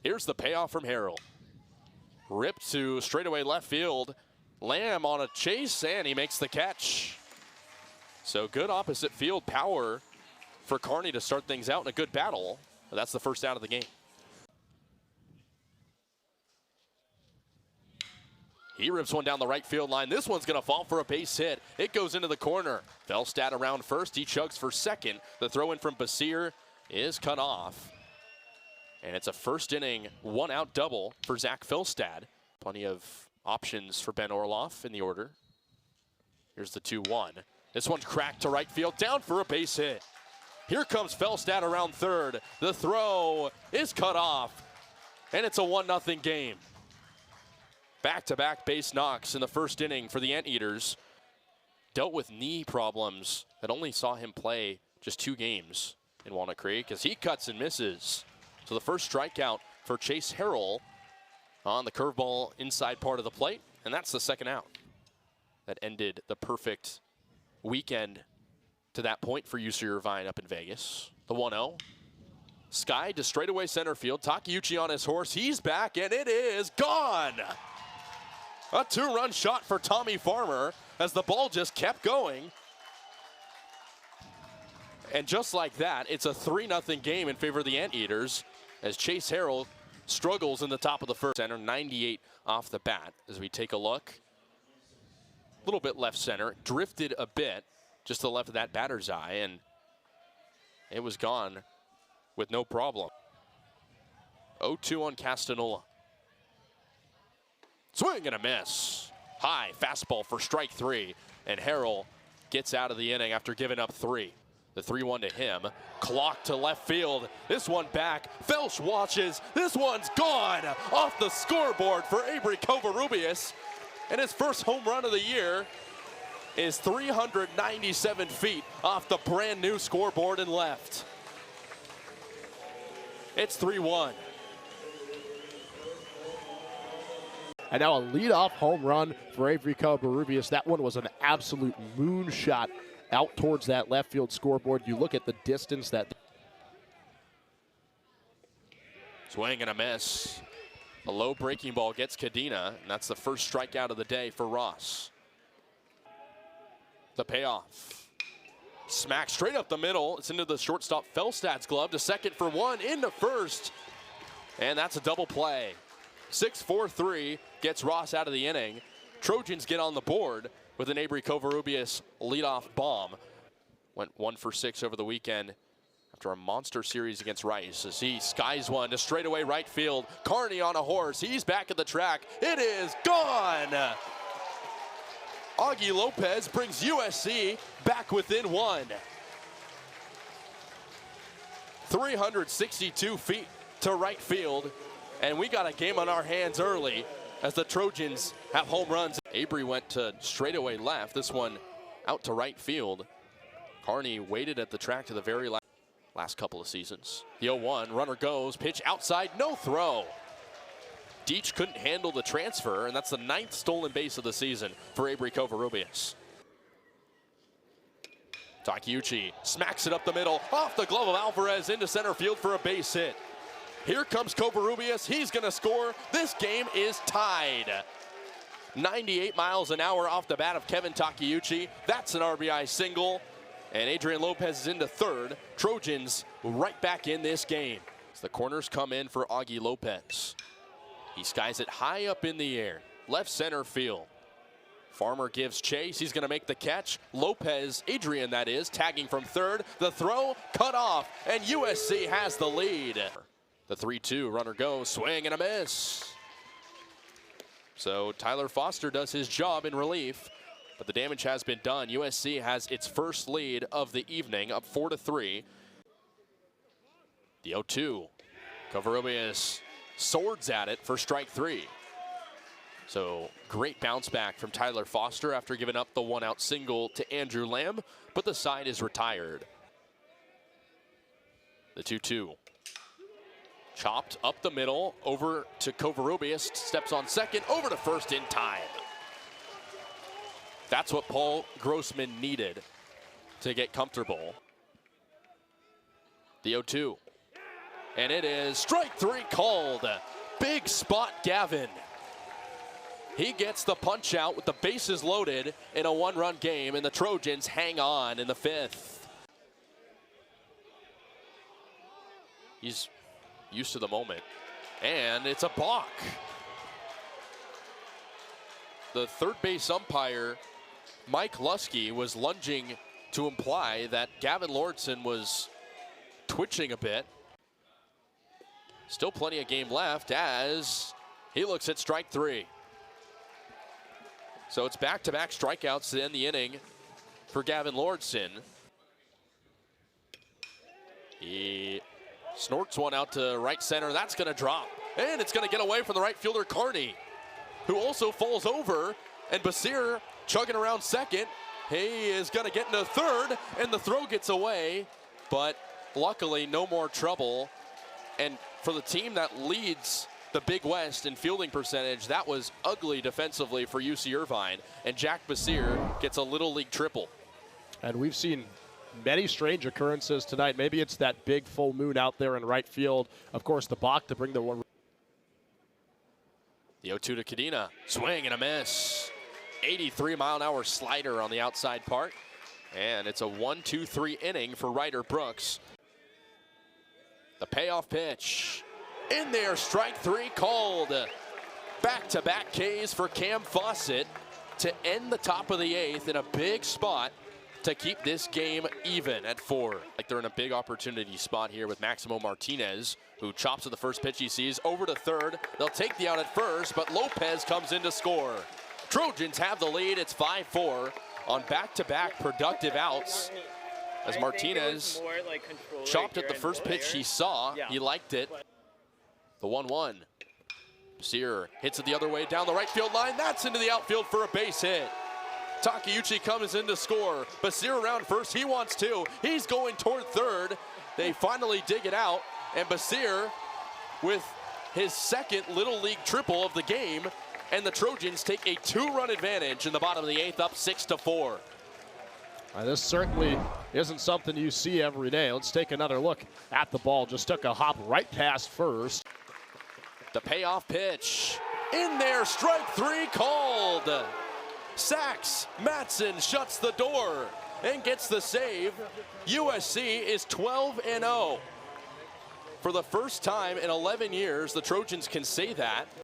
Here's the payoff from Harrell. Ripped to straightaway left field. Lamb on a chase, and he makes the catch. So good opposite field power for Kearney to start things out in a good battle. But that's the first out of the game. He rips one down the right field line. This one's going to fall for a base hit. It goes into the corner. Felstad around first. He chugs for second. The throw in from Basir is cut off. And it's a first inning, one out double for Zach Felstad. Plenty of options for Ben Orloff in the order. Here's the 2-1. This one's cracked to right field, down for a base hit. Here comes Felstad around third. The throw is cut off, and it's a 1-0 game. Back-to-back base knocks in the first inning for the Anteaters. Dealt with knee problems that only saw him play just 2 games in Walnut Creek as he cuts and misses. So the first strikeout for Chase Harrell on the curveball inside part of the plate, and that's the second out. That ended the perfect weekend to that point for UC Irvine up in Vegas. The 1-0. Sky to straightaway center field. Takeuchi on his horse. He's back, and it is gone. A 2-run shot for Tommy Farmer as the ball just kept going. And just like that, it's a 3-0 game in favor of the Anteaters as Chase Harrell struggles in the top of the first. Center, 98 off the bat as we take a look. A little bit left center, drifted a bit just to the left of that batter's eye, and it was gone with no problem. 0-2 on Castanola. Swing and a miss. High fastball for strike 3, and Harrell gets out of the inning after giving up 3. The 3-1 to him. Clock to left field. This one back. Felsch watches. This one's gone off the scoreboard for Avery Covarrubias. And his first home run of the year is 397 feet off the brand new scoreboard and left. It's 3-1. And now a leadoff home run for Avery Covarrubias. That one was an absolute moonshot out towards that left field scoreboard. You look at the distance that. Swing and a miss. A low breaking ball gets Cadena, and that's the first strikeout of the day for Ross. The payoff. Smack straight up the middle. It's into the shortstop Felstad's glove to second for 1, into first. And that's a double play. 6-4-3 gets Ross out of the inning. Trojans get on the board with an Avery Covarrubias leadoff bomb. Went 1 for 6 over the weekend after a monster series against Rice as he skies one to straightaway right field. Kearney on a horse. He's back at the track. It is gone. Augie Lopez brings USC back within 1. 362 feet to right field. And we got a game on our hands early as the Trojans have home runs. Avery went to straightaway left. This one out to right field. Kearney waited at the track to the very last couple of seasons. The 0-1, runner goes, pitch outside, no throw. Deach couldn't handle the transfer, and that's the 9th stolen base of the season for Avery Covarrubias. Takeuchi smacks it up the middle, off the glove of Alvarez into center field for a base hit. Here comes Covarrubias. He's going to score. This game is tied. 98 miles an hour off the bat of Kevin Takeuchi. That's an RBI single. And Adrian Lopez is into third. Trojans right back in this game. As the corners come in for Augie Lopez. He skies it high up in the air. Left center field. Farmer gives chase. He's going to make the catch. Lopez, Adrian that is, tagging from third. The throw cut off. And USC has the lead. The 3-2, runner goes, swing and a miss. So Tyler Foster does his job in relief, but the damage has been done. USC has its first lead of the evening, up 4-3. The 0-2, Covarrubias swords at it for strike 3. So great bounce back from Tyler Foster after giving up the 1-out single to Andrew Lamb, but the side is retired. The 2-2. Chopped up the middle, over to Covarrubias, steps on second, over to first in time. That's what Paul Grossman needed to get comfortable. The 0-2. And it is strike 3 called. Big spot Gavin. He gets the punch out with the bases loaded in a 1-run game, and the Trojans hang on in the 5th. He's used to the moment, and it's a balk. The third base umpire, Mike Lusky, was lunging to imply that Gavin Lordson was twitching a bit. Still plenty of game left as he looks at strike 3. So it's back-to-back strikeouts to end the inning for Gavin Lordson. He snorts one out to right center. That's going to drop. And it's going to get away from the right fielder, Carney, who also falls over. And Basir chugging around second. He is going to get into third, and the throw gets away. But luckily, no more trouble. And for the team that leads the Big West in fielding percentage, that was ugly defensively for UC Irvine. And Jack Basir gets a Little League triple. And we've seen many strange occurrences tonight. Maybe it's that big full moon out there in right field. Of course, the balk to bring the one. The 0-2 to Cadena. Swing and a miss. 83-mile-an-hour slider on the outside part. And it's a 1-2-3 inning for Ryder Brooks. The payoff pitch. In there, strike 3 called. Back-to-back Ks for Cam Fawcett to end the top of the 8th in a big spot to keep this game even at 4. Like they're in a big opportunity spot here with Maximo Martinez, who chops at the first pitch he sees over to third. They'll take the out at first, but Lopez comes in to score. Trojans have the lead. It's 5-4 on back-to-back productive outs. As Martinez chopped at the first pitch he saw, he liked it. The 1-1. Basir hits it the other way down the right field line. That's into the outfield for a base hit. Takeuchi comes in to score. Basir around first. He wants 2. He's going toward third. They finally dig it out. And Basir with his second Little League triple of the game. And the Trojans take a 2-run advantage in the bottom of the 8th, up 6-4. This certainly isn't something you see every day. Let's take another look at the ball. Just took a hop right past first. The payoff pitch. In there, strike 3 called. Sachs Matson shuts the door and gets the save. USC is 12-0. For the first time in 11 years, the Trojans can say that.